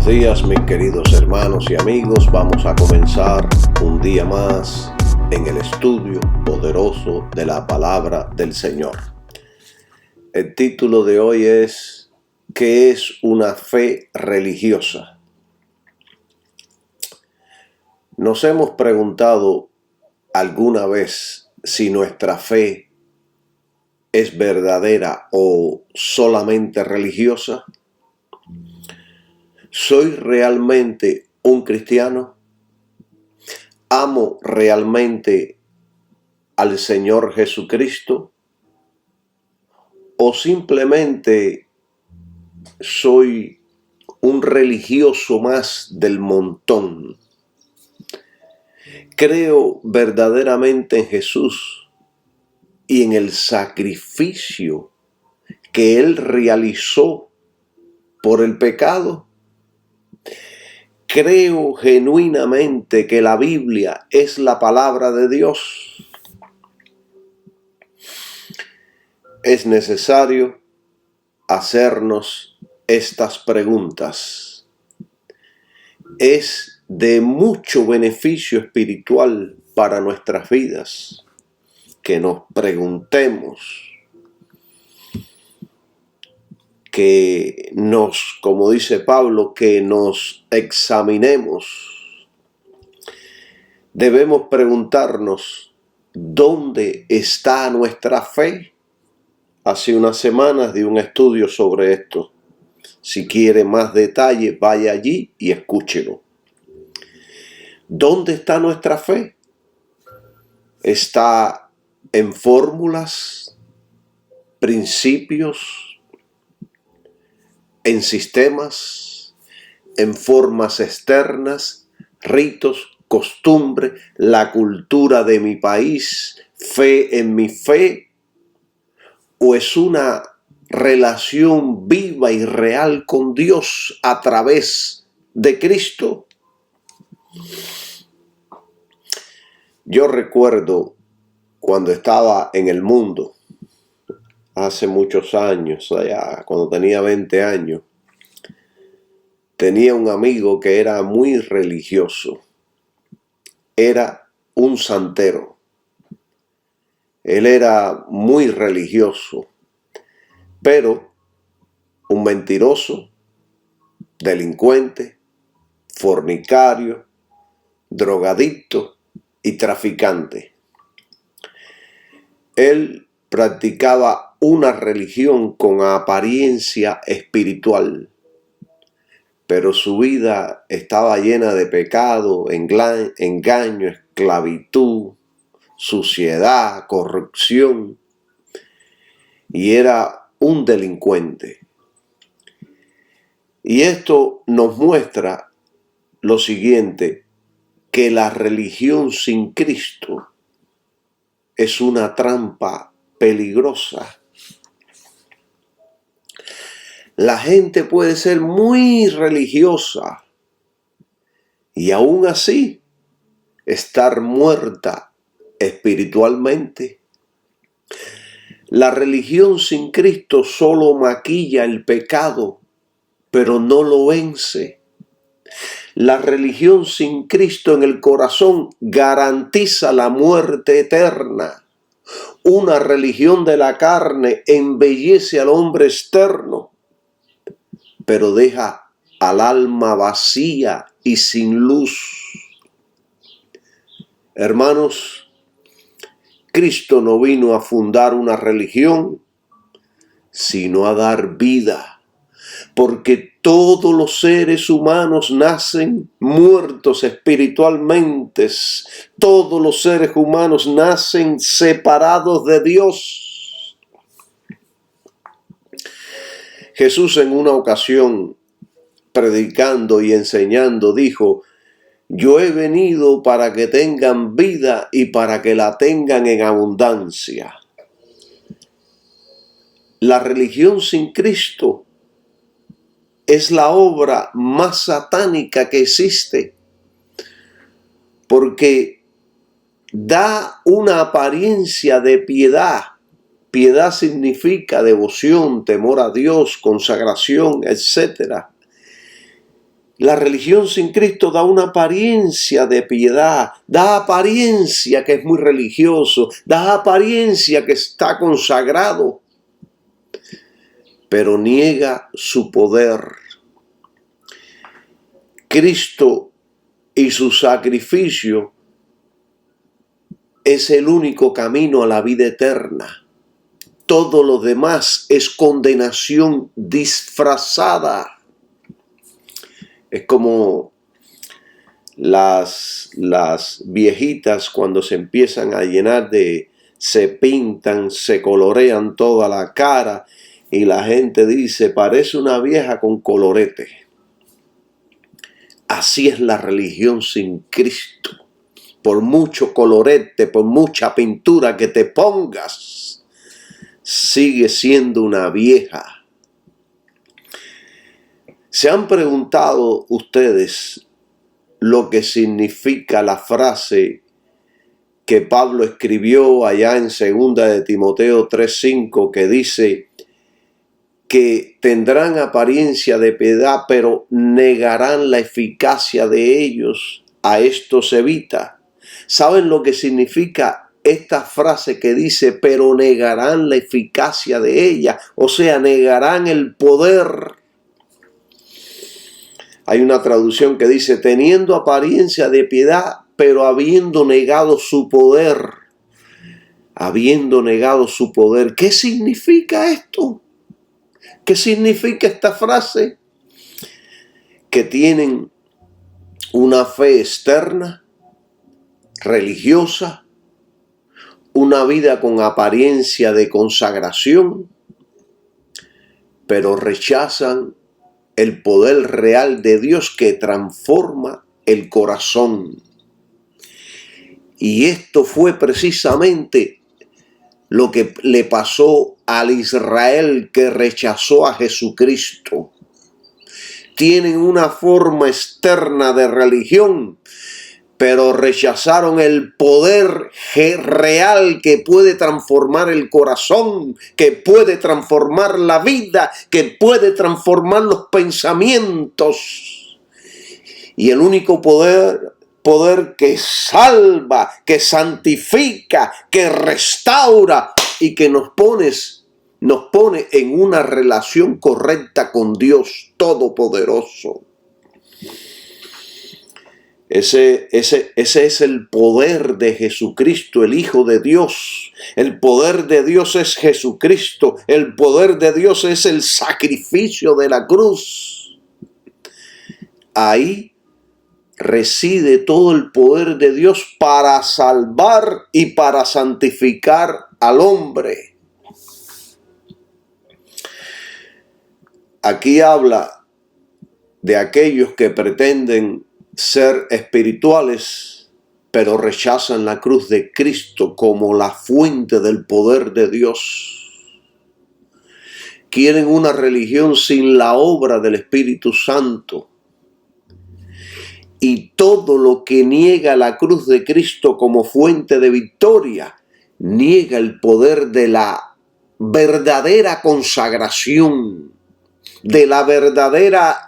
Días, mis queridos hermanos y amigos. Vamos a comenzar un día más en el estudio poderoso de la palabra del Señor. El título de hoy es ¿qué es una fe religiosa? ¿Nos hemos preguntado alguna vez si nuestra fe es verdadera o solamente religiosa? ¿Soy realmente un cristiano? ¿Amo realmente al Señor Jesucristo? ¿O simplemente soy un religioso más del montón? ¿Creo verdaderamente en Jesús y en el sacrificio que Él realizó por el pecado? ¿Creo genuinamente que la Biblia es la palabra de Dios? Es necesario hacernos estas preguntas. Es de mucho beneficio espiritual para nuestras vidas que nos preguntemos, como dice Pablo, que nos examinemos. Debemos preguntarnos, ¿dónde está nuestra fe? Hace unas semanas di un estudio sobre esto. Si quiere más detalles, vaya allí y escúchelo. ¿Dónde está nuestra fe? ¿Está en fórmulas, principios, en sistemas, en formas externas, ritos, costumbre, la cultura de mi país, fe en mi fe? ¿O es una relación viva y real con Dios a través de Cristo? Yo recuerdo cuando estaba en el mundo, hace muchos años, allá, cuando tenía 20 años, tenía un amigo que era muy religioso. Era un santero. Él era muy religioso, pero un mentiroso, delincuente, fornicario, drogadicto y traficante. Él practicaba una religión con apariencia espiritual, pero su vida estaba llena de pecado, engaño, esclavitud, suciedad, corrupción, y era un delincuente. Y esto nos muestra lo siguiente, que la religión sin Cristo es una trampa peligrosa. La gente puede ser muy religiosa y aún así estar muerta espiritualmente. La religión sin Cristo solo maquilla el pecado, pero no lo vence. La religión sin Cristo en el corazón garantiza la muerte eterna. Una religión de la carne embellece al hombre externo, pero deja al alma vacía y sin luz. Hermanos, Cristo no vino a fundar una religión, sino a dar vida, porque todos los seres humanos nacen muertos espiritualmente. Todos los seres humanos nacen separados de Dios. Jesús en una ocasión, predicando y enseñando, dijo: yo he venido para que tengan vida y para que la tengan en abundancia. La religión sin Cristo es la obra más satánica que existe, porque da una apariencia de piedad. Piedad significa devoción, temor a Dios, consagración, etc. La religión sin Cristo da una apariencia de piedad, da apariencia que es muy religioso, da apariencia que está consagrado, pero niega su poder. Cristo y su sacrificio es el único camino a la vida eterna. Todo lo demás es condenación disfrazada. Es como las viejitas cuando se empiezan a llenar se pintan, se colorean toda la cara y la gente dice, parece una vieja con colorete. Así es la religión sin Cristo. Por mucho colorete, por mucha pintura que te pongas, sigue siendo una vieja. ¿Se han preguntado ustedes lo que significa la frase que Pablo escribió allá en 2 de Timoteo 3:5 que dice que tendrán apariencia de piedad pero negarán la eficacia de ellos? A esto se evita. ¿Saben lo que significa esta frase que dice pero negarán la eficacia de ella? O sea, negarán el poder. Hay una traducción que dice, teniendo apariencia de piedad, pero habiendo negado su poder. Habiendo negado su poder. ¿Qué significa esto? ¿Qué significa esta frase? Que tienen una fe externa, religiosa, una vida con apariencia de consagración, pero rechazan el poder real de Dios que transforma el corazón. Y esto fue precisamente lo que le pasó al Israel que rechazó a Jesucristo. Tienen una forma externa de religión, pero rechazaron el poder real que puede transformar el corazón, que puede transformar la vida, que puede transformar los pensamientos. Y el único poder que salva, que santifica, que restaura y que nos pone en una relación correcta con Dios Todopoderoso. Ese es el poder de Jesucristo, el Hijo de Dios. El poder de Dios es Jesucristo. El poder de Dios es el sacrificio de la cruz. Ahí reside todo el poder de Dios para salvar y para santificar al hombre. Aquí habla de aquellos que pretenden ser espirituales, pero rechazan la cruz de Cristo como la fuente del poder de Dios. Quieren una religión sin la obra del Espíritu Santo. Y todo lo que niega la cruz de Cristo como fuente de victoria, niega el poder de la verdadera consagración, de la verdadera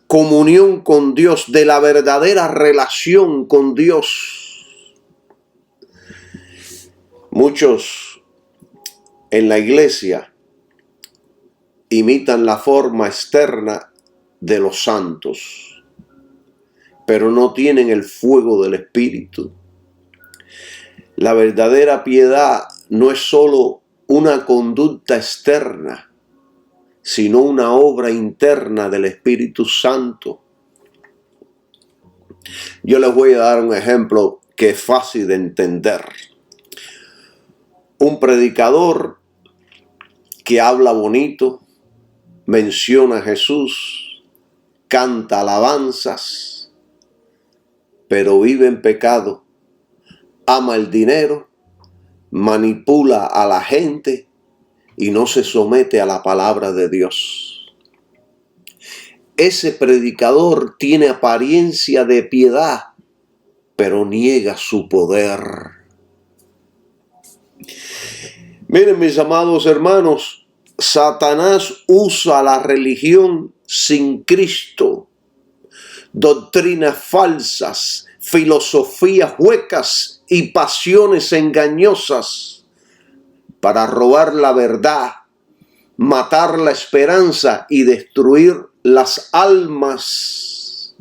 comunión con Dios, de la verdadera relación con Dios. Muchos en la iglesia imitan la forma externa de los santos, pero no tienen el fuego del Espíritu. La verdadera piedad no es solo una conducta externa, sino una obra interna del Espíritu Santo. Yo les voy a dar un ejemplo que es fácil de entender. Un predicador que habla bonito, menciona a Jesús, canta alabanzas, pero vive en pecado, ama el dinero, manipula a la gente y no se somete a la palabra de Dios. Ese predicador tiene apariencia de piedad, pero niega su poder. Miren, mis amados hermanos, Satanás usa la religión sin Cristo, doctrinas falsas, filosofías huecas y pasiones engañosas para robar la verdad, matar la esperanza y destruir las almas.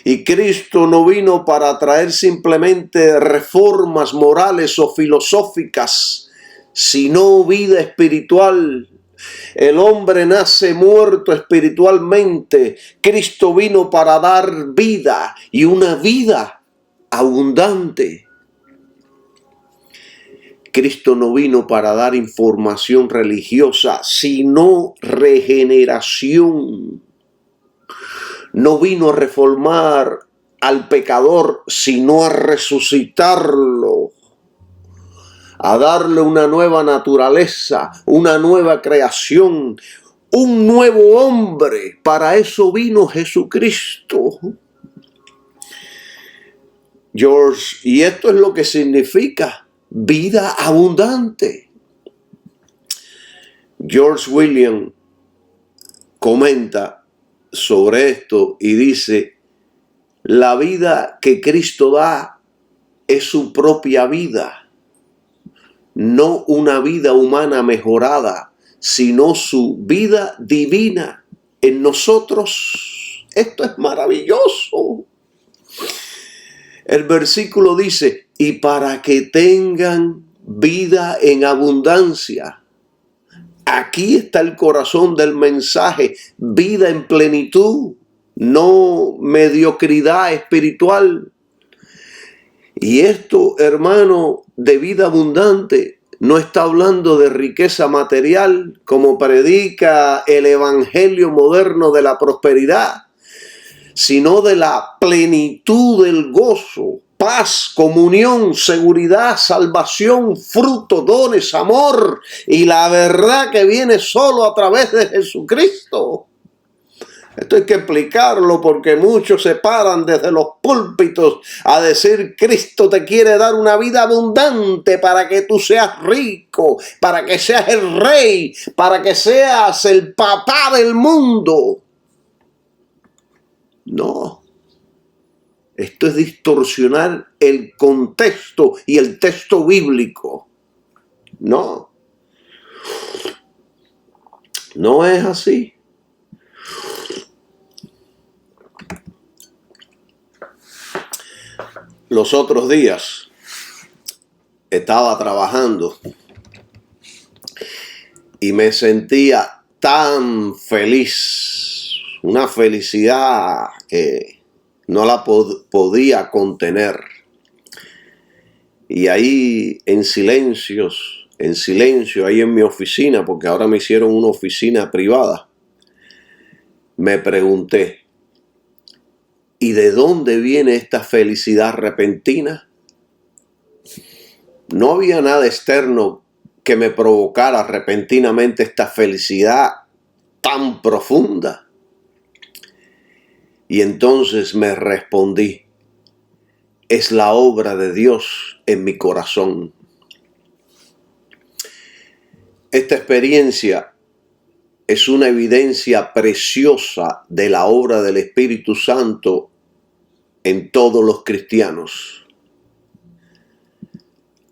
Y Cristo no vino para traer simplemente reformas morales o filosóficas, sino vida espiritual. El hombre nace muerto espiritualmente. Cristo vino para dar vida y una vida abundante. Cristo no vino para dar información religiosa, sino regeneración. No vino a reformar al pecador, sino a resucitarlo, a darle una nueva naturaleza, una nueva creación, un nuevo hombre. Para eso vino Jesucristo. George, y esto es lo que significa vida abundante. George William comenta sobre esto y dice: la vida que Cristo da es su propia vida, no una vida humana mejorada, sino su vida divina en nosotros. Esto es maravilloso. El versículo dice: y para que tengan vida en abundancia. Aquí está el corazón del mensaje: vida en plenitud, no mediocridad espiritual. Y esto, hermano, de vida abundante, no está hablando de riqueza material, como predica el evangelio moderno de la prosperidad, sino de la plenitud del gozo, paz, comunión, seguridad, salvación, fruto, dones, amor y la verdad que viene solo a través de Jesucristo. Esto hay que explicarlo porque muchos se paran desde los púlpitos a decir: Cristo te quiere dar una vida abundante para que tú seas rico, para que seas el rey, para que seas el papá del mundo. No. Esto es distorsionar el contexto y el texto bíblico. No. No es así. Los otros días estaba trabajando y me sentía tan feliz, una felicidad que no la podía contener. Y ahí en silencio, ahí en mi oficina, porque ahora me hicieron una oficina privada, me pregunté: ¿y de dónde viene esta felicidad repentina? No había nada externo que me provocara repentinamente esta felicidad tan profunda. Y entonces me respondí: es la obra de Dios en mi corazón. Esta experiencia es una evidencia preciosa de la obra del Espíritu Santo en todos los cristianos,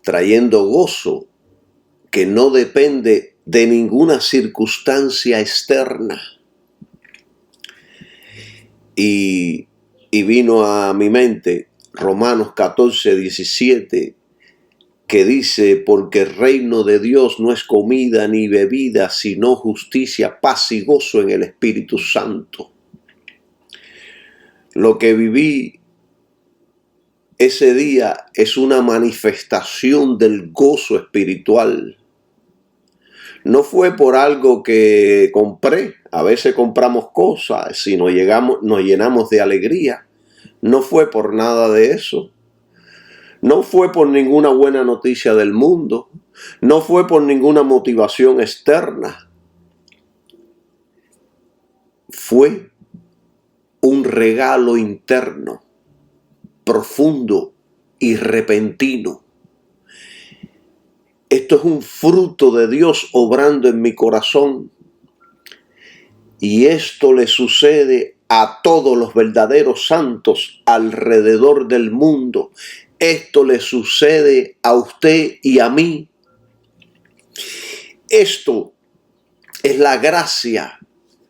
trayendo gozo que no depende de ninguna circunstancia externa. Y vino a mi mente Romanos 14:17, que dice: porque el reino de Dios no es comida ni bebida, sino justicia, paz y gozo en el Espíritu Santo. Lo que viví ese día es una manifestación del gozo espiritual. No fue por algo que compré. A veces compramos cosas y nos llenamos de alegría. No fue por nada de eso. No fue por ninguna buena noticia del mundo. No fue por ninguna motivación externa. Fue un regalo interno, profundo y repentino. Esto es un fruto de Dios obrando en mi corazón. Y esto le sucede a todos los verdaderos santos alrededor del mundo. Esto le sucede a usted y a mí. Esto es la gracia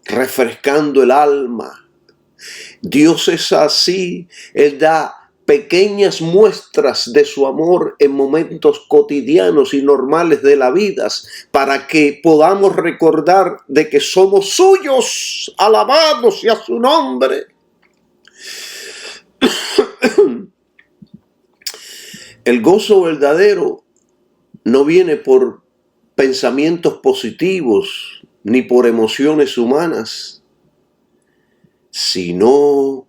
refrescando el alma. Dios es así. Él da pequeñas muestras de su amor en momentos cotidianos y normales de la vida para que podamos recordar de que somos suyos. Alabados sea su nombre. El gozo verdadero no viene por pensamientos positivos ni por emociones humanas, sino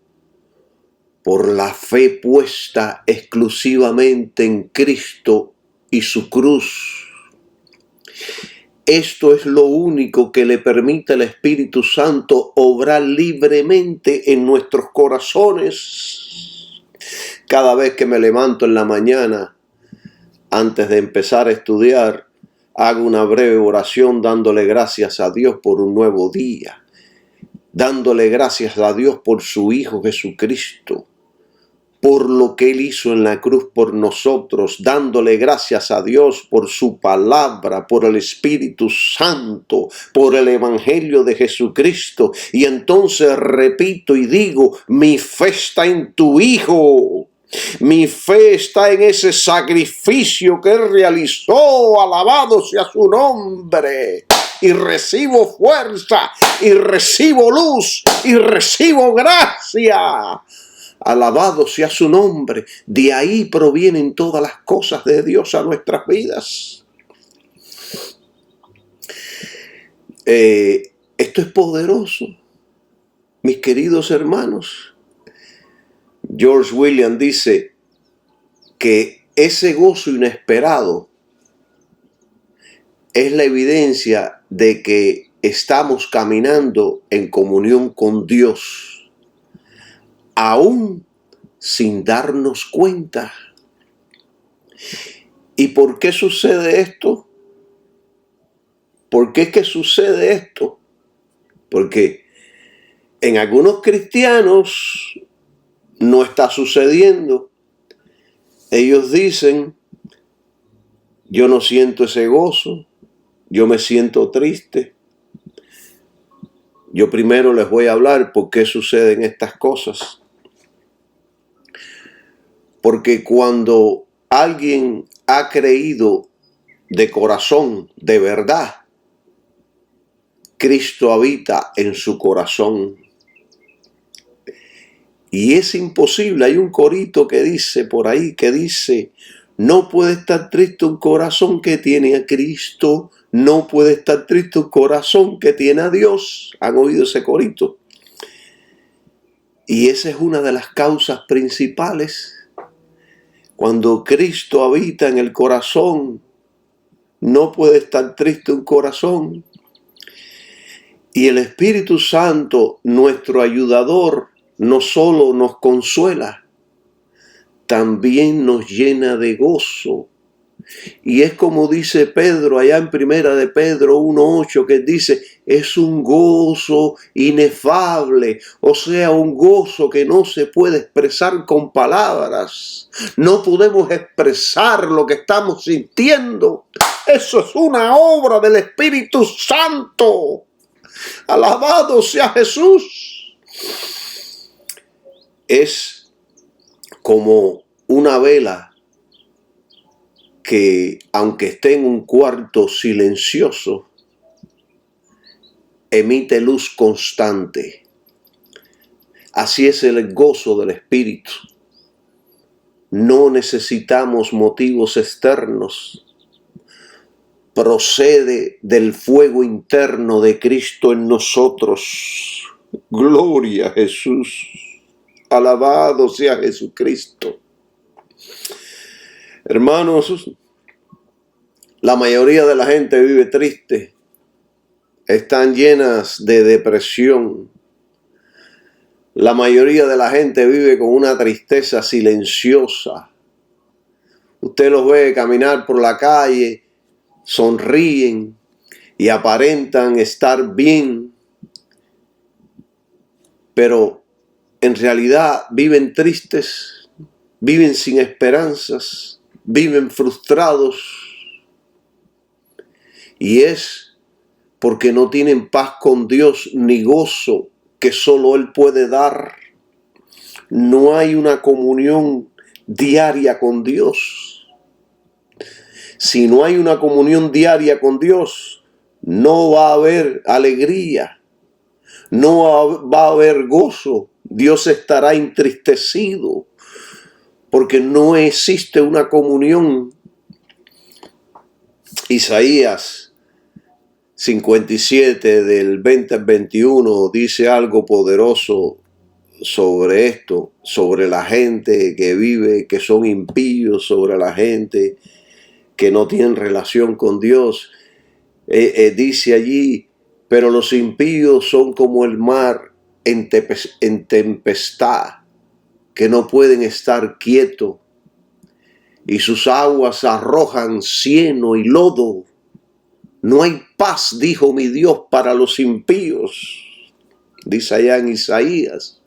por la fe puesta exclusivamente en Cristo y su cruz. Esto es lo único que le permite al Espíritu Santo obrar libremente en nuestros corazones. Cada vez que me levanto en la mañana, antes de empezar a estudiar, hago una breve oración dándole gracias a Dios por un nuevo día, dándole gracias a Dios por su Hijo Jesucristo, por lo que Él hizo en la cruz por nosotros, dándole gracias a Dios por su palabra, por el Espíritu Santo, por el Evangelio de Jesucristo. Y entonces repito y digo, mi fe está en tu Hijo. Mi fe está en ese sacrificio que Él realizó. Alabado sea su nombre. Y recibo fuerza, y recibo luz, y recibo gracia. Alabado sea su nombre. De ahí provienen todas las cosas de Dios a nuestras vidas. Esto es poderoso, mis queridos hermanos. George Williams dice que ese gozo inesperado es la evidencia de que estamos caminando en comunión con Dios, aún sin darnos cuenta. ¿Y por qué sucede esto? ¿Por qué es que sucede esto? Porque en algunos cristianos no está sucediendo. Ellos dicen, yo no siento ese gozo, yo me siento triste. Yo primero les voy a hablar por qué suceden estas cosas. Porque cuando alguien ha creído de corazón, de verdad, Cristo habita en su corazón. Y es imposible. Hay un corito que dice por ahí, que dice, no puede estar triste un corazón que tiene a Cristo, no puede estar triste un corazón que tiene a Dios. ¿Han oído ese corito? Y esa es una de las causas principales. Cuando Cristo habita en el corazón, no puede estar triste un corazón. Y el Espíritu Santo, nuestro ayudador, no solo nos consuela, también nos llena de gozo. Y es como dice Pedro allá en primera de Pedro 1:8, que dice, es un gozo inefable, o sea, un gozo que no se puede expresar con palabras. No podemos expresar lo que estamos sintiendo. Eso es una obra del Espíritu Santo. Alabado sea Jesús. Es como una vela que, aunque esté en un cuarto silencioso, emite luz constante. Así es el gozo del Espíritu. No necesitamos motivos externos. Procede del fuego interno de Cristo en nosotros. Gloria a Jesús. Alabado sea Jesucristo. Hermanos, la mayoría de la gente vive triste. Están llenas de depresión. La mayoría de la gente vive con una tristeza silenciosa. Usted los ve caminar por la calle sonríen y aparentan estar bien, pero en realidad viven tristes, viven sin esperanzas, viven frustrados, y es porque no tienen paz con Dios ni gozo que solo Él puede dar. No hay una comunión diaria con Dios. Si no hay una comunión diaria con Dios, no va a haber alegría, no va a haber gozo. Dios estará entristecido porque no existe una comunión. Isaías 57 del 20 al 21 dice algo poderoso sobre esto, sobre la gente que vive, que son impíos, sobre la gente que no tienen relación con Dios. Dice allí, pero los impíos son como el mar en tempestad, que no pueden estar quietos, y sus aguas arrojan cieno y lodo. No hay paz, dijo mi Dios, para los impíos, dice allá en Isaías.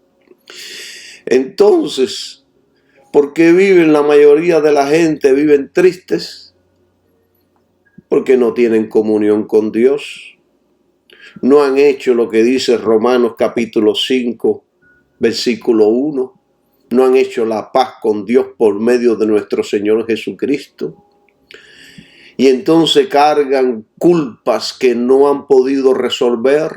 Entonces, ¿por qué viven la mayoría de la gente? Viven tristes porque no tienen comunión con Dios. No han hecho lo que dice Romanos capítulo 5, versículo 1. No han hecho la paz con Dios por medio de nuestro Señor Jesucristo. Y entonces cargan culpas que no han podido resolver.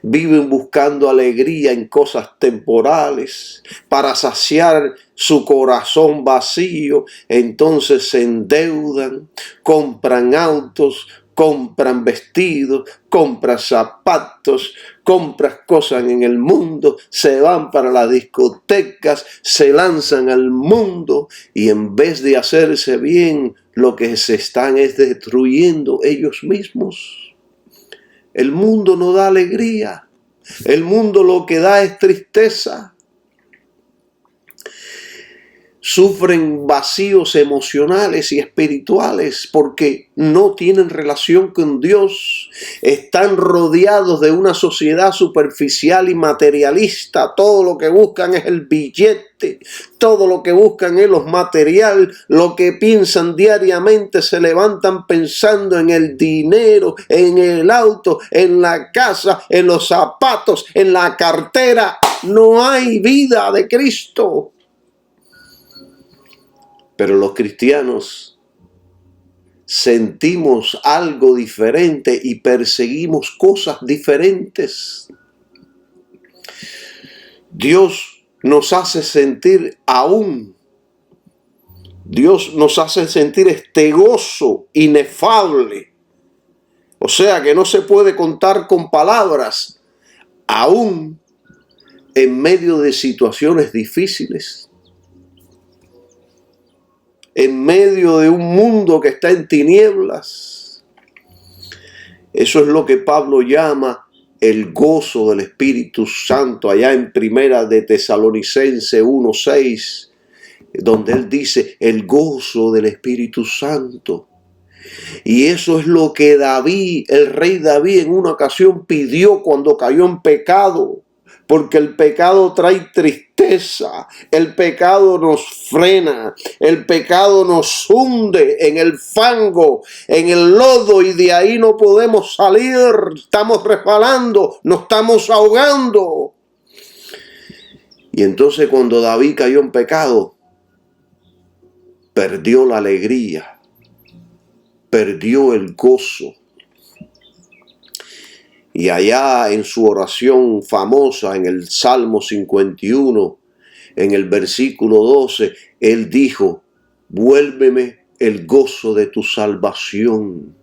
Viven buscando alegría en cosas temporales para saciar su corazón vacío. Entonces se endeudan, compran autos, compran vestidos, compran zapatos, compran cosas en el mundo, se van para las discotecas, se lanzan al mundo, y en vez de hacerse bien, lo que se están es destruyendo ellos mismos. El mundo no da alegría. El mundo lo que da es tristeza. Sufren vacíos emocionales y espirituales porque no tienen relación con Dios. Están rodeados de una sociedad superficial y materialista. Todo lo que buscan es el billete. Todo lo que buscan es lo material. Lo que piensan diariamente, se levantan pensando en el dinero, en el auto, en la casa, en los zapatos, en la cartera. No hay vida de Cristo. Pero los cristianos sentimos algo diferente y perseguimos cosas diferentes. Dios nos hace sentir aún. Dios nos hace sentir este gozo inefable. O sea que no se puede contar con palabras, aún en medio de situaciones difíciles. En medio de un mundo que está en tinieblas. Eso es lo que Pablo llama el gozo del Espíritu Santo, allá en Primera de Tesalonicenses 1:6, donde él dice el gozo del Espíritu Santo. Y eso es lo que David, el rey David, en una ocasión pidió cuando cayó en pecado. Porque el pecado trae tristeza, el pecado nos frena, el pecado nos hunde en el fango, en el lodo, y de ahí no podemos salir, estamos resbalando, nos estamos ahogando. Y entonces cuando David cayó en pecado, perdió la alegría, perdió el gozo. Y allá en su oración famosa, en el Salmo 51, en el versículo 12, él dijo, vuélveme el gozo de tu salvación.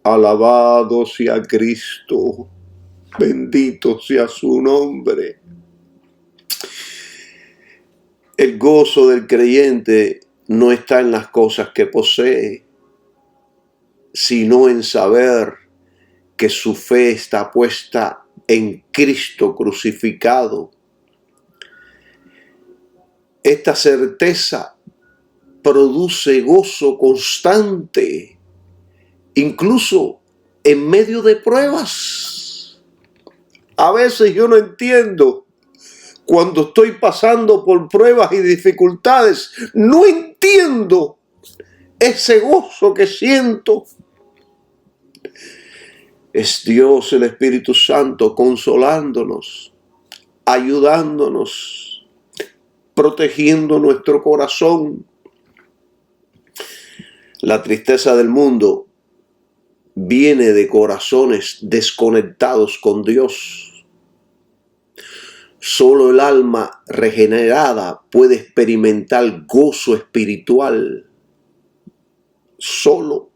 Alabado sea Cristo, bendito sea su nombre. El gozo del creyente no está en las cosas que posee, sino en saber que su fe está puesta en Cristo crucificado. Esta certeza produce gozo constante incluso en medio de pruebas. A veces yo no entiendo cuando estoy pasando por pruebas y dificultades. No entiendo ese gozo que siento. Es Dios, el Espíritu Santo, consolándonos, ayudándonos, protegiendo nuestro corazón. La tristeza del mundo viene de corazones desconectados con Dios. Solo el alma regenerada puede experimentar gozo espiritual. Solo.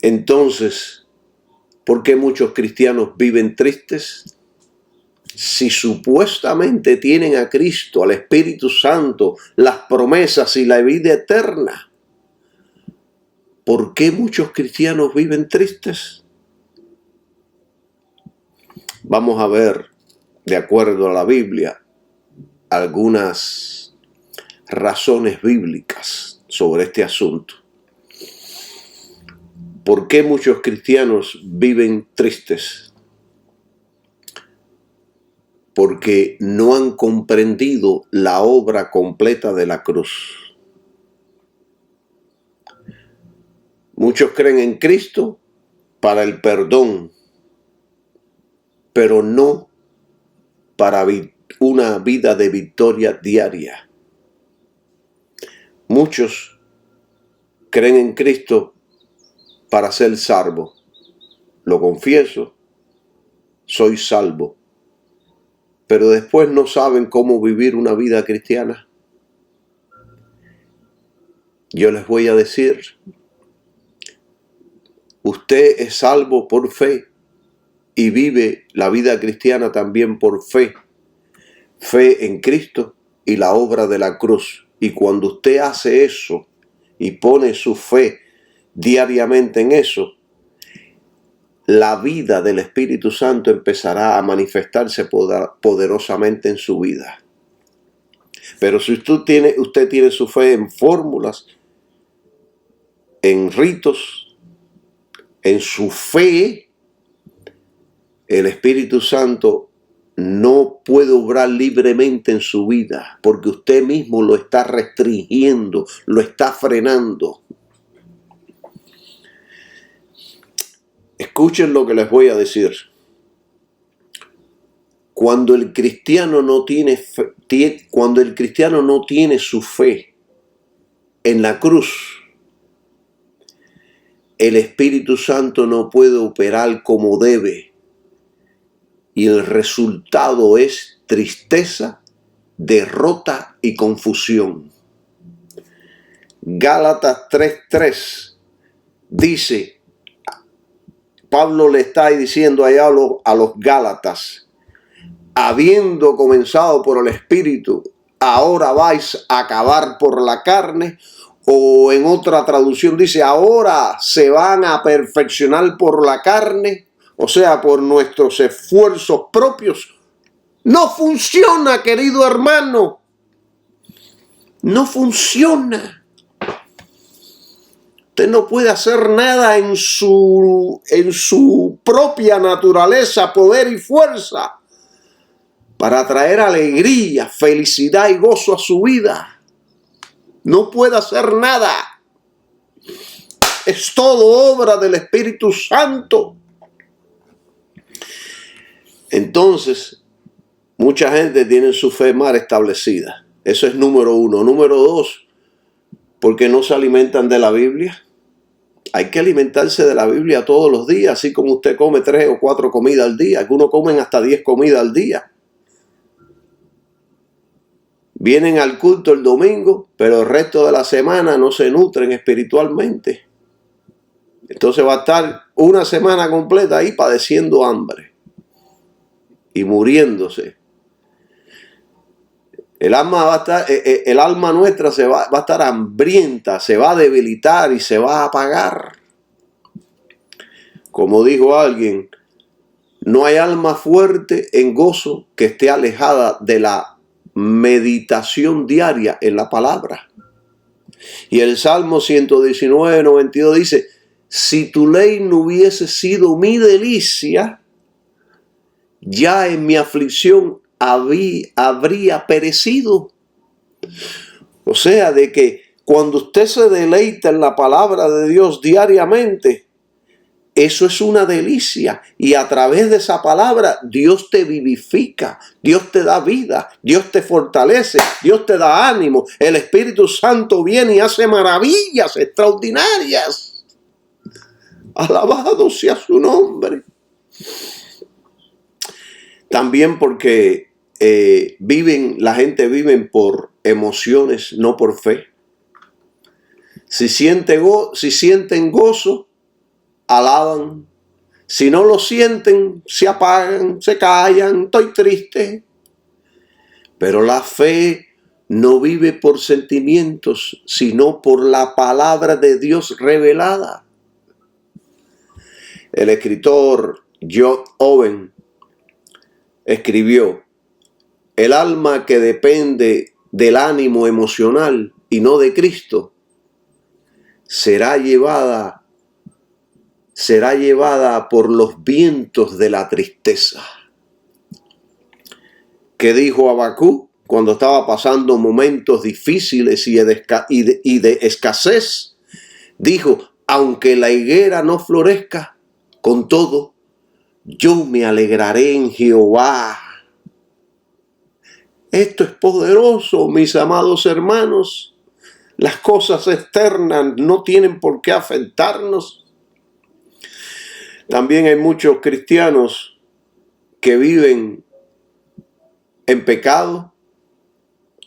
Entonces, ¿por qué muchos cristianos viven tristes? Si supuestamente tienen a Cristo, al Espíritu Santo, las promesas y la vida eterna, ¿por qué muchos cristianos viven tristes? Vamos a ver, de acuerdo a la Biblia, algunas razones bíblicas sobre este asunto. ¿Por qué muchos cristianos viven tristes? Porque no han comprendido la obra completa de la cruz. Muchos creen en Cristo para el perdón, pero no para una vida de victoria diaria. Muchos creen en Cristo para ser salvo. Lo confieso, soy salvo. Pero después no saben cómo vivir una vida cristiana. Yo les voy a decir, usted es salvo por fe y vive la vida cristiana también por fe. Fe en Cristo y la obra de la cruz. Y cuando usted hace eso y pone su fe diariamente en eso, la vida del Espíritu Santo empezará a manifestarse poderosamente en su vida. Pero si usted tiene su fe en fórmulas, en ritos, en su fe, el Espíritu Santo no puede obrar libremente en su vida, porque usted mismo lo está restringiendo, lo está frenando. Escuchen lo que les voy a decir. Cuando el cristiano no tiene su fe en la cruz, el Espíritu Santo no puede operar como debe. Y el resultado es tristeza, derrota y confusión. Gálatas 3:3 dice, Pablo le está diciendo allá a los Gálatas, habiendo comenzado por el Espíritu, ahora vais a acabar por la carne. O en otra traducción dice, ahora se van a perfeccionar por la carne. O sea, por nuestros esfuerzos propios. No funciona, querido hermano. No funciona. Usted no puede hacer nada en su propia naturaleza, poder y fuerza para traer alegría, felicidad y gozo a su vida. No puede hacer nada. Es todo obra del Espíritu Santo. Entonces, mucha gente tiene su fe mal establecida. Eso es número uno. Número dos, porque no se alimentan de la Biblia. Hay que alimentarse de la Biblia todos los días, así como usted come 3 o 4 comidas al día. Algunos comen hasta 10 comidas al día. Vienen al culto el domingo, pero el resto de la semana no se nutren espiritualmente. Entonces va a estar una semana completa ahí padeciendo hambre y muriéndose. El alma nuestra va a estar hambrienta, se va a debilitar y se va a apagar. Como dijo alguien, no hay alma fuerte en gozo que esté alejada de la meditación diaria en la palabra. Y el Salmo 119:92 dice, si tu ley no hubiese sido mi delicia, ya en mi aflicción habría perecido. O sea, de que cuando usted se deleita en la palabra de Dios diariamente, eso es una delicia, y a través de esa palabra Dios te vivifica, Dios te da vida, Dios te fortalece, Dios te da ánimo. El Espíritu Santo viene y hace maravillas extraordinarias. Alabado sea su nombre. También porque la gente vive por emociones, no por fe. Si sienten gozo, alaban. Si no lo sienten, se apagan, se callan, estoy triste. Pero la fe no vive por sentimientos, sino por la palabra de Dios revelada. El escritor John Owen escribió: el alma que depende del ánimo emocional y no de Cristo será llevada por los vientos de la tristeza. ¿Qué dijo Habacuc cuando estaba pasando momentos difíciles y de escasez? Dijo: aunque la higuera no florezca, con todo, yo me alegraré en Jehová. Esto es poderoso, mis amados hermanos. Las cosas externas no tienen por qué afectarnos. También hay muchos cristianos que viven en pecado.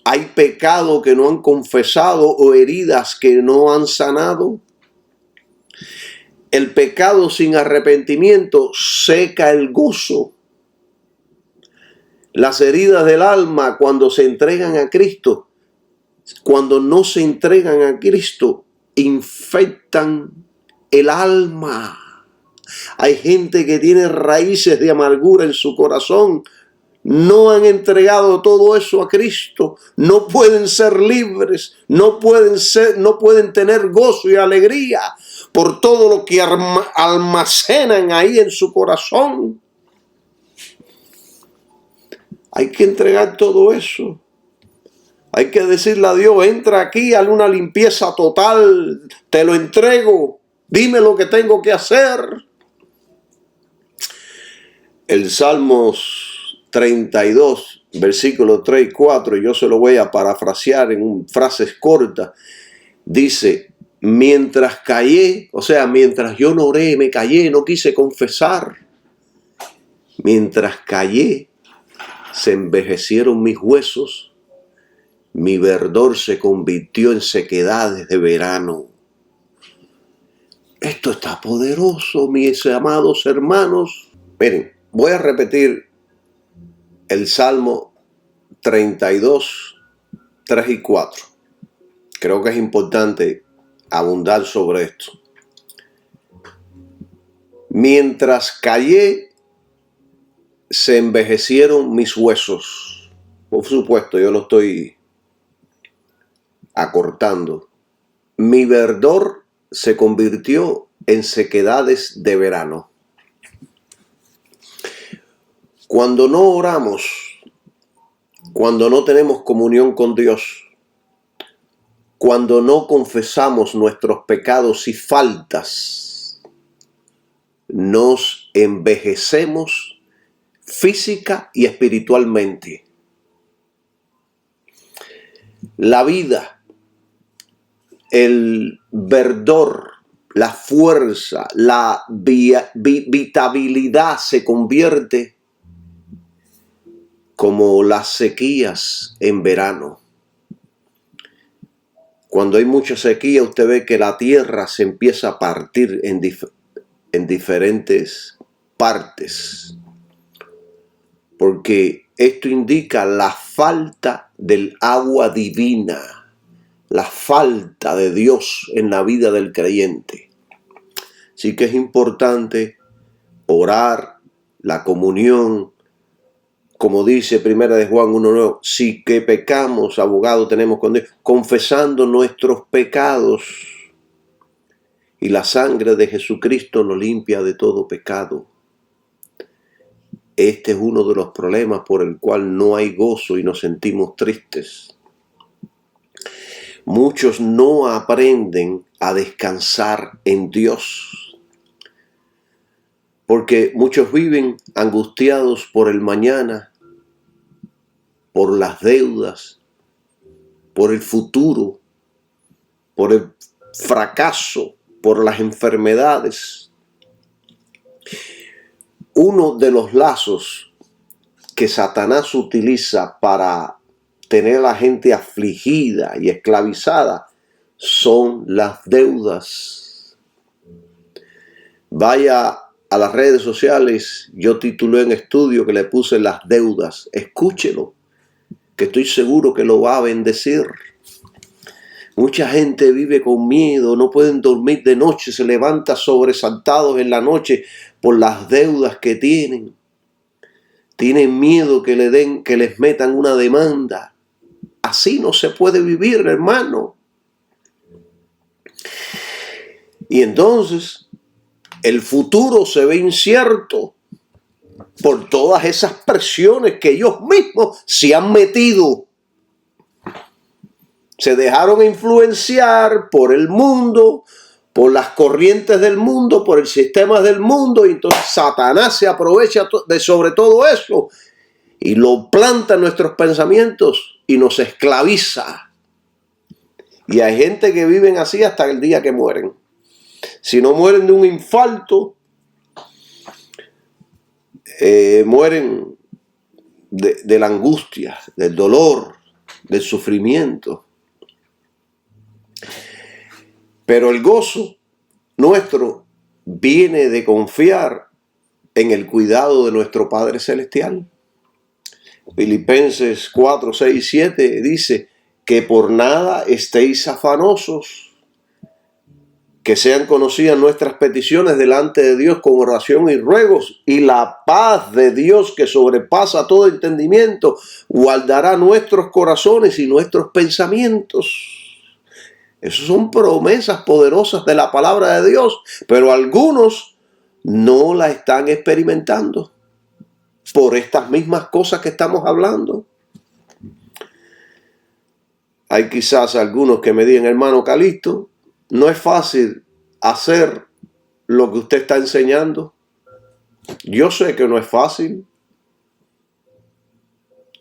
Hay pecado que no han confesado o heridas que no han sanado. El pecado sin arrepentimiento seca el gozo. Las heridas del alma cuando se entregan a Cristo, cuando no se entregan a Cristo, infectan el alma. Hay gente que tiene raíces de amargura en su corazón. No han entregado todo eso a Cristo. No pueden ser libres. No pueden tener gozo y alegría por todo lo que almacenan ahí en su corazón. Hay que entregar todo eso. Hay que decirle a Dios: entra aquí, hazle una limpieza total. Te lo entrego. Dime lo que tengo que hacer. El Salmos 32, versículos 3 y 4, yo se lo voy a parafrasear en frases cortas. Dice: mientras callé, o sea, mientras yo no oré, me callé, no quise confesar. Mientras callé, se envejecieron mis huesos, mi verdor se convirtió en sequedades de verano. Esto está poderoso, mis amados hermanos. Miren, voy a repetir el Salmo 32, 3 y 4. Creo que es importante abundar sobre esto. Mientras callé, se envejecieron mis huesos. Por supuesto, yo lo estoy acortando. Mi verdor se convirtió en sequedades de verano. Cuando no oramos, cuando no tenemos comunión con Dios, cuando no confesamos nuestros pecados y faltas, nos envejecemos física y espiritualmente. La vida, el verdor, la fuerza, la vitabilidad se convierte como las sequías en verano. Cuando hay mucha sequía, usted ve que la tierra se empieza a partir en diferentes partes, porque esto indica la falta del agua divina, la falta de Dios en la vida del creyente. Así que es importante orar, la comunión. Como dice 1 de Juan 1:9, si que pecamos, abogado tenemos con Dios, confesando nuestros pecados y la sangre de Jesucristo nos limpia de todo pecado. Este es uno de los problemas por el cual no hay gozo y nos sentimos tristes. Muchos no aprenden a descansar en Dios, porque muchos viven angustiados por el mañana, por las deudas, por el futuro, por el fracaso, por las enfermedades. Uno de los lazos que Satanás utiliza para tener a la gente afligida y esclavizada son las deudas. Vaya a las redes sociales, yo titulé un estudio que le puse las deudas. Escúchelo, que estoy seguro que lo va a bendecir. Mucha gente vive con miedo, no pueden dormir de noche, se levantan sobresaltados en la noche por las deudas que tienen. Tienen miedo que les metan una demanda. Así no se puede vivir, hermano. Y entonces el futuro se ve incierto por todas esas presiones que ellos mismos se han metido. Se dejaron influenciar por el mundo, por las corrientes del mundo, por el sistema del mundo, y entonces Satanás se aprovecha sobre todo eso y lo planta en nuestros pensamientos y nos esclaviza. Y hay gente que viven así hasta el día que mueren. Si no mueren de un infarto, mueren de la angustia, del dolor, del sufrimiento. Pero el gozo nuestro viene de confiar en el cuidado de nuestro Padre Celestial. Filipenses 4, 6, 7 dice que por nada estéis afanosos, que sean conocidas nuestras peticiones delante de Dios con oración y ruegos, y la paz de Dios que sobrepasa todo entendimiento guardará nuestros corazones y nuestros pensamientos. Esas son promesas poderosas de la palabra de Dios, pero algunos no la están experimentando por estas mismas cosas que estamos hablando. Hay quizás algunos que me digan, hermano Calixto, no es fácil hacer lo que usted está enseñando. Yo sé que no es fácil.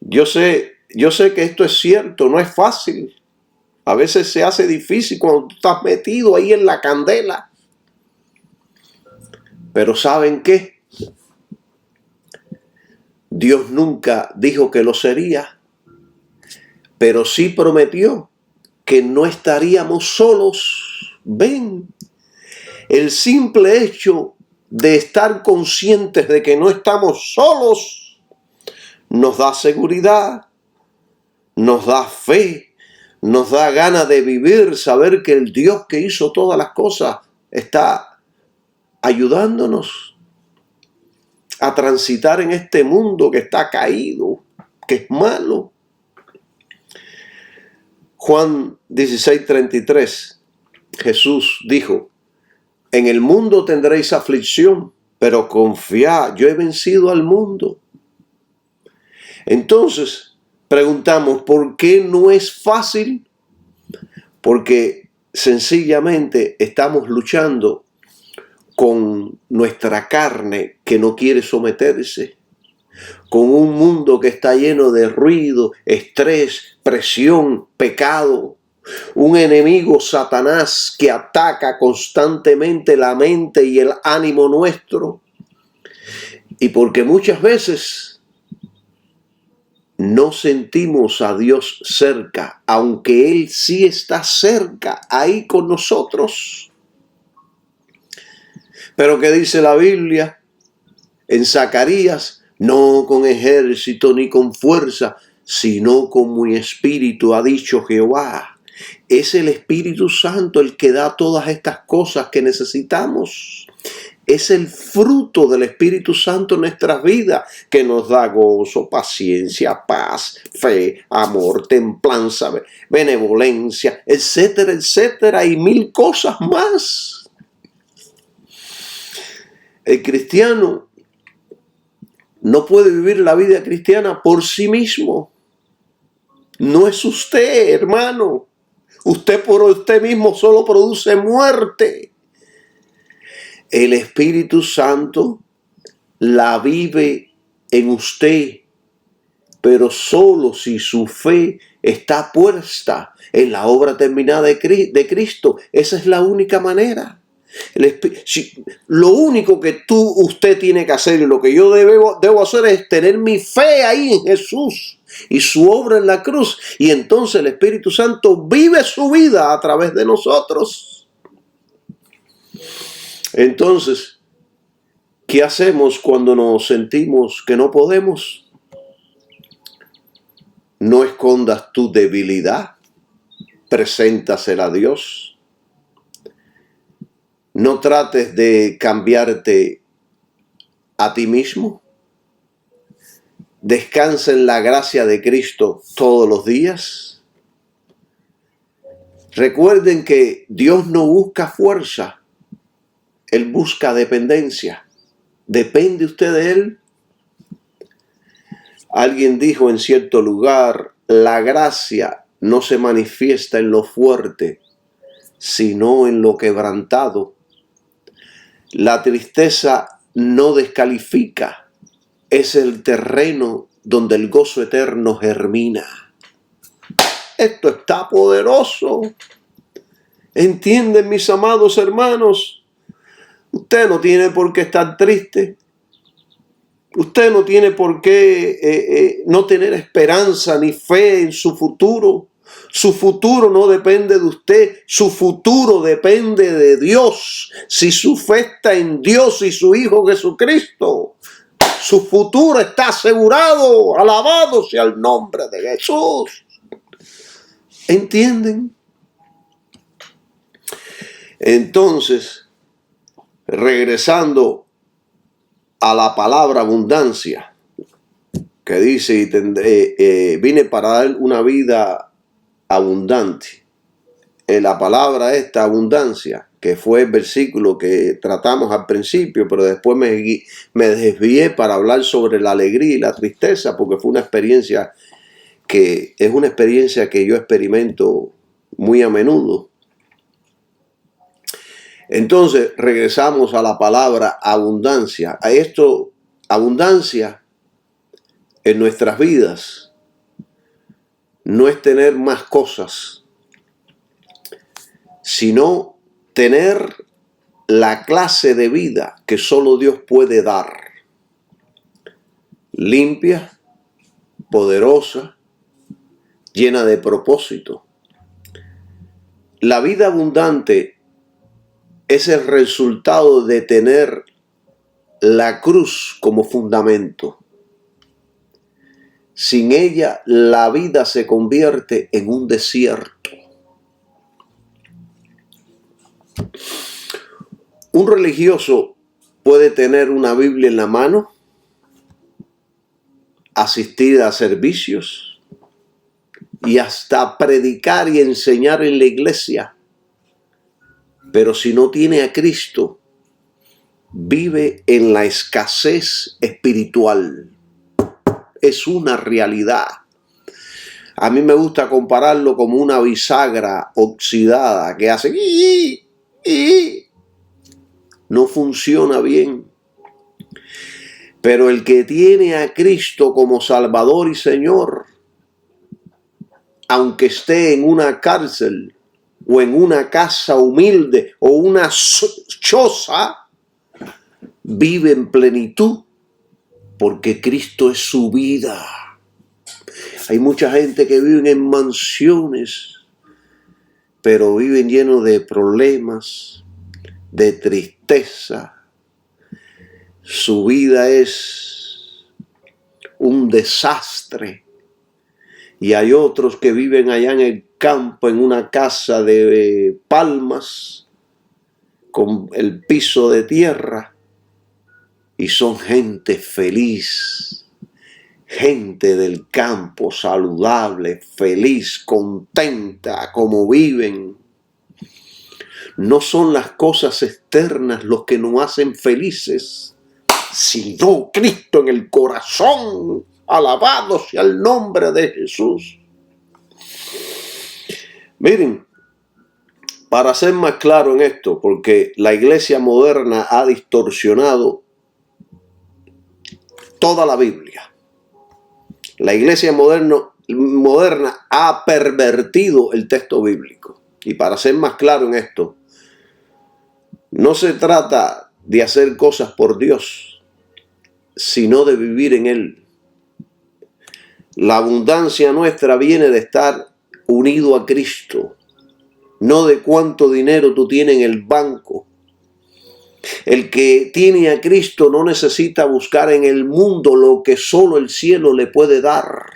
Yo sé que esto es cierto, no es fácil. A veces se hace difícil cuando tú estás metido ahí en la candela. Pero ¿saben qué? Dios nunca dijo que lo sería, pero sí prometió que no estaríamos solos. Ven, el simple hecho de estar conscientes de que no estamos solos nos da seguridad, nos da fe, nos da ganas de vivir, saber que el Dios que hizo todas las cosas está ayudándonos a transitar en este mundo que está caído, que es malo. Juan 16:33, Jesús dijo, en el mundo tendréis aflicción, pero confiad, yo he vencido al mundo. Entonces, preguntamos, ¿por qué no es fácil? Porque sencillamente estamos luchando con nuestra carne que no quiere someterse, con un mundo que está lleno de ruido, estrés, presión, pecado, un enemigo Satanás que ataca constantemente la mente y el ánimo nuestro. Y porque muchas veces no sentimos a Dios cerca, aunque Él sí está cerca, ahí con nosotros. Pero ¿qué dice la Biblia? En Zacarías, no con ejército ni con fuerza, sino con mi espíritu, ha dicho Jehová. Es el Espíritu Santo el que da todas estas cosas que necesitamos. Es el fruto del Espíritu Santo en nuestras vidas que nos da gozo, paciencia, paz, fe, amor, templanza, benevolencia, etcétera, etcétera, y mil cosas más. El cristiano no puede vivir la vida cristiana por sí mismo. No es usted, hermano. Usted por usted mismo solo produce muerte. El Espíritu Santo la vive en usted, pero solo si su fe está puesta en la obra terminada de Cristo. Esa es la única manera. Lo único que usted tiene que hacer y lo que yo debo hacer es tener mi fe ahí en Jesús y su obra en la cruz. Y entonces el Espíritu Santo vive su vida a través de nosotros. Entonces, ¿qué hacemos cuando nos sentimos que no podemos? No escondas tu debilidad, preséntasela a Dios. No trates de cambiarte a ti mismo. Descansa en la gracia de Cristo todos los días. Recuerden que Dios no busca fuerza, Él busca dependencia. ¿Depende usted de Él? Alguien dijo en cierto lugar, la gracia no se manifiesta en lo fuerte, sino en lo quebrantado. La tristeza no descalifica, es el terreno donde el gozo eterno germina. Esto está poderoso. ¿Entienden, mis amados hermanos? Usted no tiene por qué estar triste. Usted no tiene por qué no tener esperanza ni fe en su futuro. Su futuro no depende de usted, su futuro depende de Dios. Si su fe está en Dios y su Hijo Jesucristo, su futuro está asegurado. Alabado sea el nombre de Jesús. ¿Entienden? Entonces, regresando a la palabra abundancia, que dice, vine para dar una vida abundante. La palabra esta, abundancia, que fue el versículo que tratamos al principio, pero después me desvié para hablar sobre la alegría y la tristeza, porque fue una experiencia que es una experiencia que yo experimento muy a menudo. Entonces, regresamos a la palabra abundancia. A esto, abundancia en nuestras vidas no es tener más cosas, sino tener la clase de vida que solo Dios puede dar. Limpia, poderosa, llena de propósito. La vida abundante es el resultado de tener la cruz como fundamento. Sin ella, la vida se convierte en un desierto. Un religioso puede tener una Biblia en la mano, asistir a servicios y hasta predicar y enseñar en la iglesia. Pero si no tiene a Cristo, vive en la escasez espiritual. Es una realidad. A mí me gusta compararlo como una bisagra oxidada que hace no funciona bien. Pero el que tiene a Cristo como Salvador y Señor, aunque esté en una cárcel o en una casa humilde o una choza, vive en plenitud porque Cristo es su vida. Hay mucha gente que vive en mansiones, pero viven llenos de problemas, de tristeza. Su vida es un desastre. Y hay otros que viven allá en el campo, en una casa de palmas, con el piso de tierra, y son gente feliz, gente del campo, saludable, feliz, contenta, como viven. No son las cosas externas los que nos hacen felices, sino Cristo en el corazón. Alabado sea el nombre de Jesús. Miren, para ser más claro en esto, porque la iglesia moderna ha distorsionado toda la Biblia. La iglesia moderna ha pervertido el texto bíblico. Y para ser más claro en esto, no se trata de hacer cosas por Dios, sino de vivir en Él. La abundancia nuestra viene de estar unido a Cristo, no de cuánto dinero tú tienes en el banco. El que tiene a Cristo no necesita buscar en el mundo lo que solo el cielo le puede dar.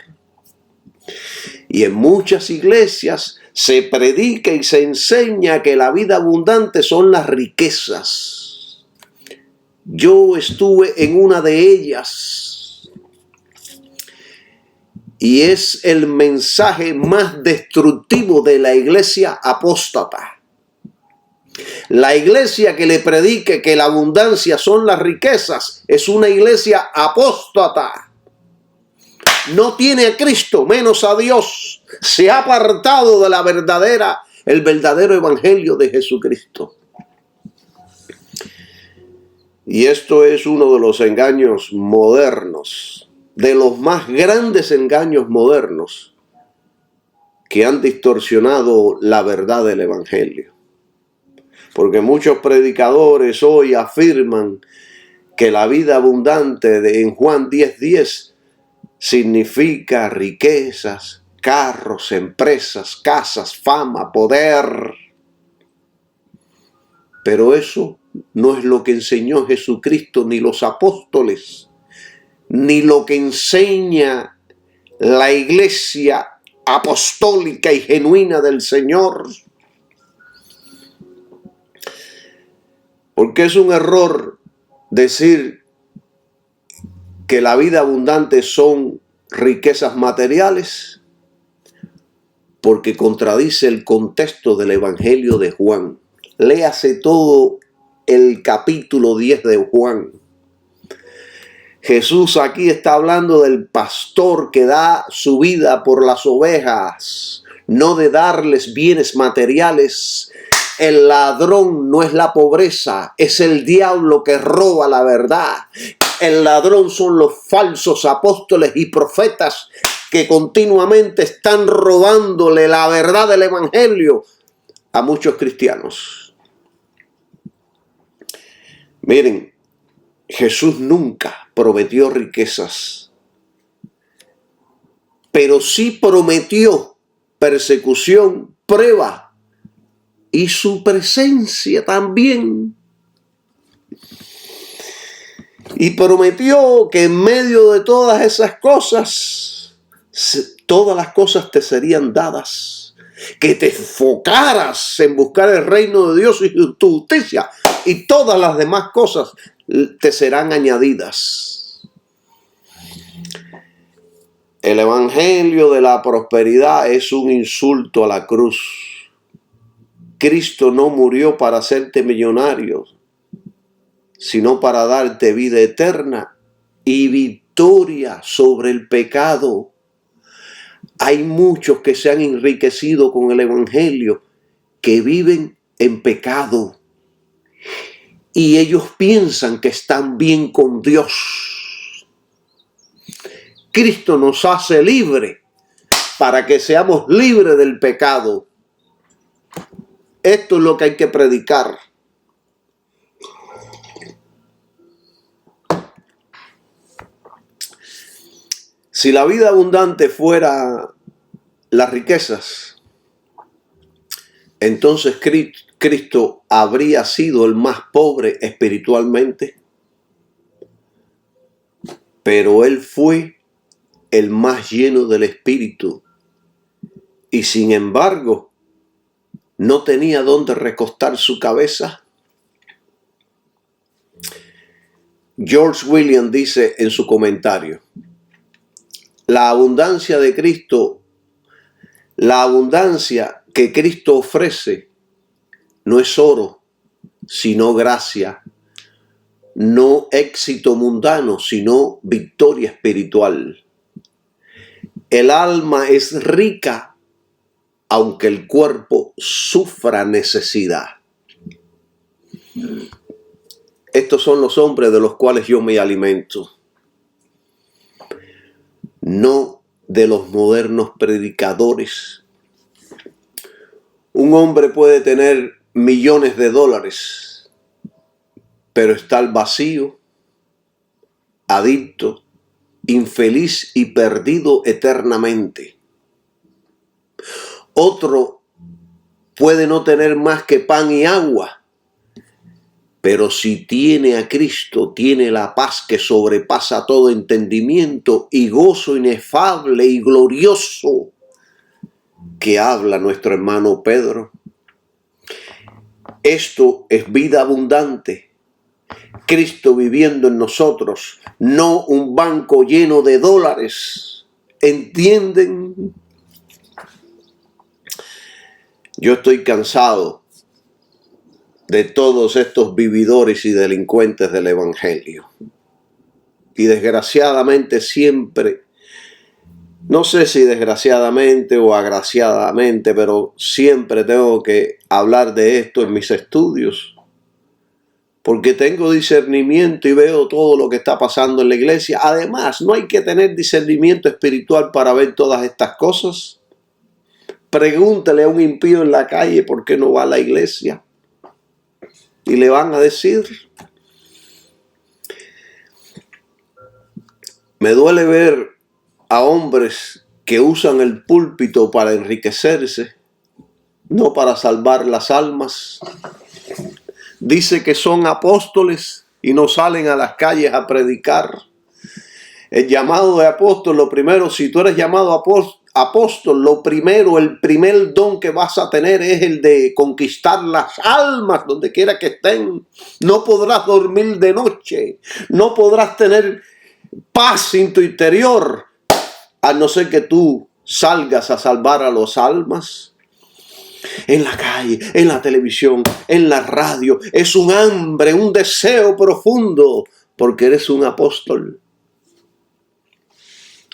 Y en muchas iglesias se predica y se enseña que la vida abundante son las riquezas. Yo estuve en una de ellas. Y es el mensaje más destructivo de la iglesia apóstata. La iglesia que le predique que la abundancia son las riquezas es una iglesia apóstata. No tiene a Cristo, menos a Dios. Se ha apartado de el verdadero evangelio de Jesucristo. Y esto es uno de los engaños modernos, de los más grandes engaños modernos que han distorsionado la verdad del evangelio. Porque muchos predicadores hoy afirman que la vida abundante en Juan 10:10 significa riquezas, carros, empresas, casas, fama, poder. Pero eso no es lo que enseñó Jesucristo ni los apóstoles, ni lo que enseña la iglesia apostólica y genuina del Señor. Porque es un error decir que la vida abundante son riquezas materiales, porque contradice el contexto del Evangelio de Juan. Léase todo el capítulo 10 de Juan. Jesús aquí está hablando del pastor que da su vida por las ovejas, no de darles bienes materiales. El ladrón no es la pobreza, es el diablo que roba la verdad. El ladrón son los falsos apóstoles y profetas que continuamente están robándole la verdad del evangelio a muchos cristianos. Miren, Jesús nunca prometió riquezas, pero sí prometió persecución, prueba y su presencia también. Y prometió que en medio de todas esas cosas, todas las cosas te serían dadas. Que te enfocaras en buscar el reino de Dios y tu justicia, y todas las demás cosas te serán añadidas. El evangelio de la prosperidad es un insulto a la cruz. Cristo no murió para hacerte millonario, sino para darte vida eterna y victoria sobre el pecado. Hay muchos que se han enriquecido con el evangelio, que viven en pecado. Y ellos piensan que están bien con Dios. Cristo nos hace libres para que seamos libres del pecado. Esto es lo que hay que predicar. Si la vida abundante fuera las riquezas, entonces Cristo habría sido el más pobre espiritualmente, pero Él fue el más lleno del Espíritu y sin embargo no tenía dónde recostar su cabeza. George Williams dice en su comentario: la abundancia de Cristo, la abundancia que Cristo ofrece, no es oro, sino gracia. No éxito mundano, sino victoria espiritual. El alma es rica, aunque el cuerpo sufra necesidad. Estos son los hombres de los cuales yo me alimento. No de los modernos predicadores. Un hombre puede tener millones de dólares, pero estar vacío, adicto, infeliz y perdido eternamente. Otro puede no tener más que pan y agua, pero si tiene a Cristo, tiene la paz que sobrepasa todo entendimiento y gozo inefable y glorioso que habla nuestro hermano Pedro. Esto es vida abundante. Cristo viviendo en nosotros, no un banco lleno de dólares. ¿Entienden? Yo estoy cansado de todos estos vividores y delincuentes del Evangelio. Y desgraciadamente siempre, no sé si desgraciadamente o agraciadamente, pero siempre tengo que hablar de esto en mis estudios. Porque tengo discernimiento y veo todo lo que está pasando en la iglesia. Además, no hay que tener discernimiento espiritual para ver todas estas cosas. Pregúntale a un impío en la calle por qué no va a la iglesia. Y le van a decir. Me duele ver a hombres que usan el púlpito para enriquecerse, no para salvar las almas. Dice que son apóstoles y no salen a las calles a predicar. El llamado de apóstol, lo primero, si tú eres llamado apóstol, lo primero, el primer don que vas a tener es el de conquistar las almas donde quiera que estén. No podrás dormir de noche, no podrás tener paz en tu interior, a no ser que tú salgas a salvar a las almas. En la calle, en la televisión, en la radio, es un hambre, un deseo profundo, porque eres un apóstol.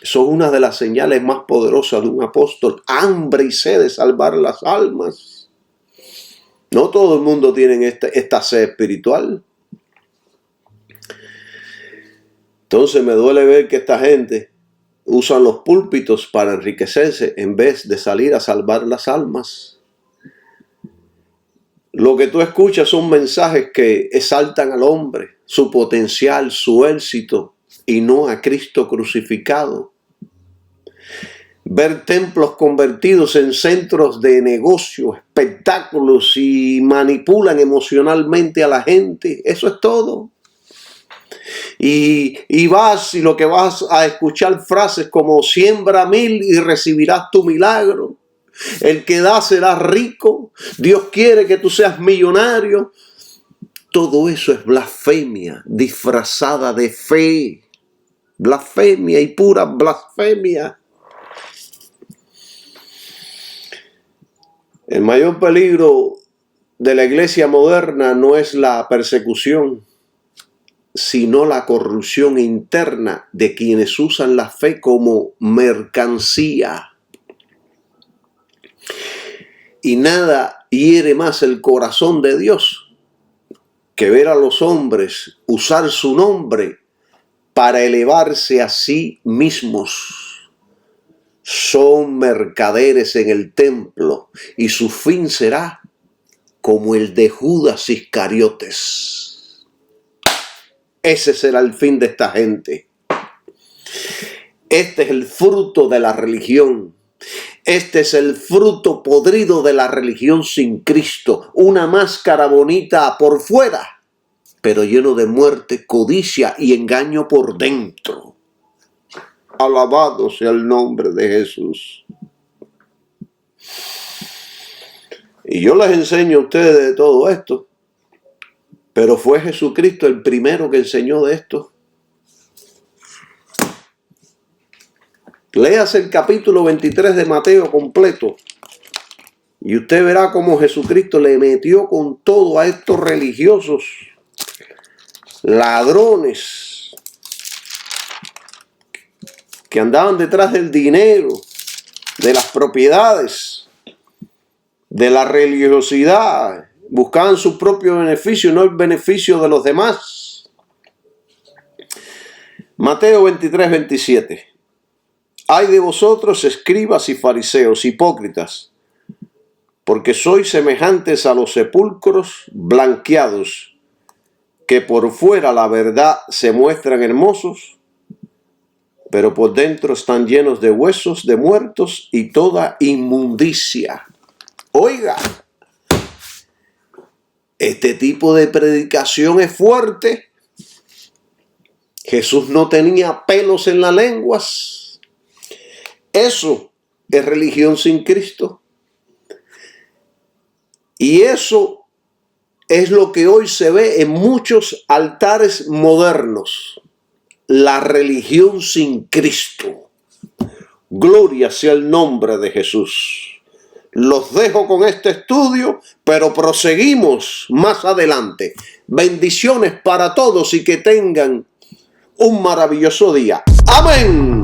Son una de las señales más poderosas de un apóstol, hambre y sed de salvar las almas. No todo el mundo tiene esta sed espiritual. Entonces me duele ver que esta gente usan los púlpitos para enriquecerse en vez de salir a salvar las almas. Lo que tú escuchas son mensajes que exaltan al hombre, su potencial, su éxito, y no a Cristo crucificado. Ver templos convertidos en centros de negocio, espectáculos y manipulan emocionalmente a la gente. Eso es todo. Y vas y lo que vas a escuchar frases como siembra 1000 y recibirás tu milagro. El que da será rico. Dios quiere que tú seas millonario. Todo eso es blasfemia disfrazada de fe. Blasfemia y pura blasfemia. El mayor peligro de la iglesia moderna no es la persecución, sino la corrupción interna de quienes usan la fe como mercancía. Y nada hiere más el corazón de Dios que ver a los hombres usar su nombre para elevarse a sí mismos. Son mercaderes en el templo y su fin será como el de Judas Iscariotes. Ese será el fin de esta gente. Este es el fruto de la religión. Este es el fruto podrido de la religión sin Cristo. Una máscara bonita por fuera, pero lleno de muerte, codicia y engaño por dentro. Alabado sea el nombre de Jesús. Y yo les enseño a ustedes de todo esto, pero fue Jesucristo el primero que enseñó de esto. Léase el capítulo 23 de Mateo completo Y usted verá cómo Jesucristo le metió con todo a estos religiosos, ladrones, que andaban detrás del dinero, de las propiedades, de la religiosidad. Buscaban su propio beneficio, no el beneficio de los demás. Mateo 23, 27. Ay de vosotros, escribas y fariseos, hipócritas, porque sois semejantes a los sepulcros blanqueados, que por fuera la verdad se muestran hermosos, pero por dentro están llenos de huesos de muertos y toda inmundicia. Oiga, este tipo de predicación es fuerte. Jesús no tenía pelos en las lenguas. Eso es religión sin Cristo. Y eso es lo que hoy se ve en muchos altares modernos. La religión sin Cristo. Gloria sea el nombre de Jesús. Los dejo con este estudio, pero proseguimos más adelante. Bendiciones para todos y que tengan un maravilloso día. Amén.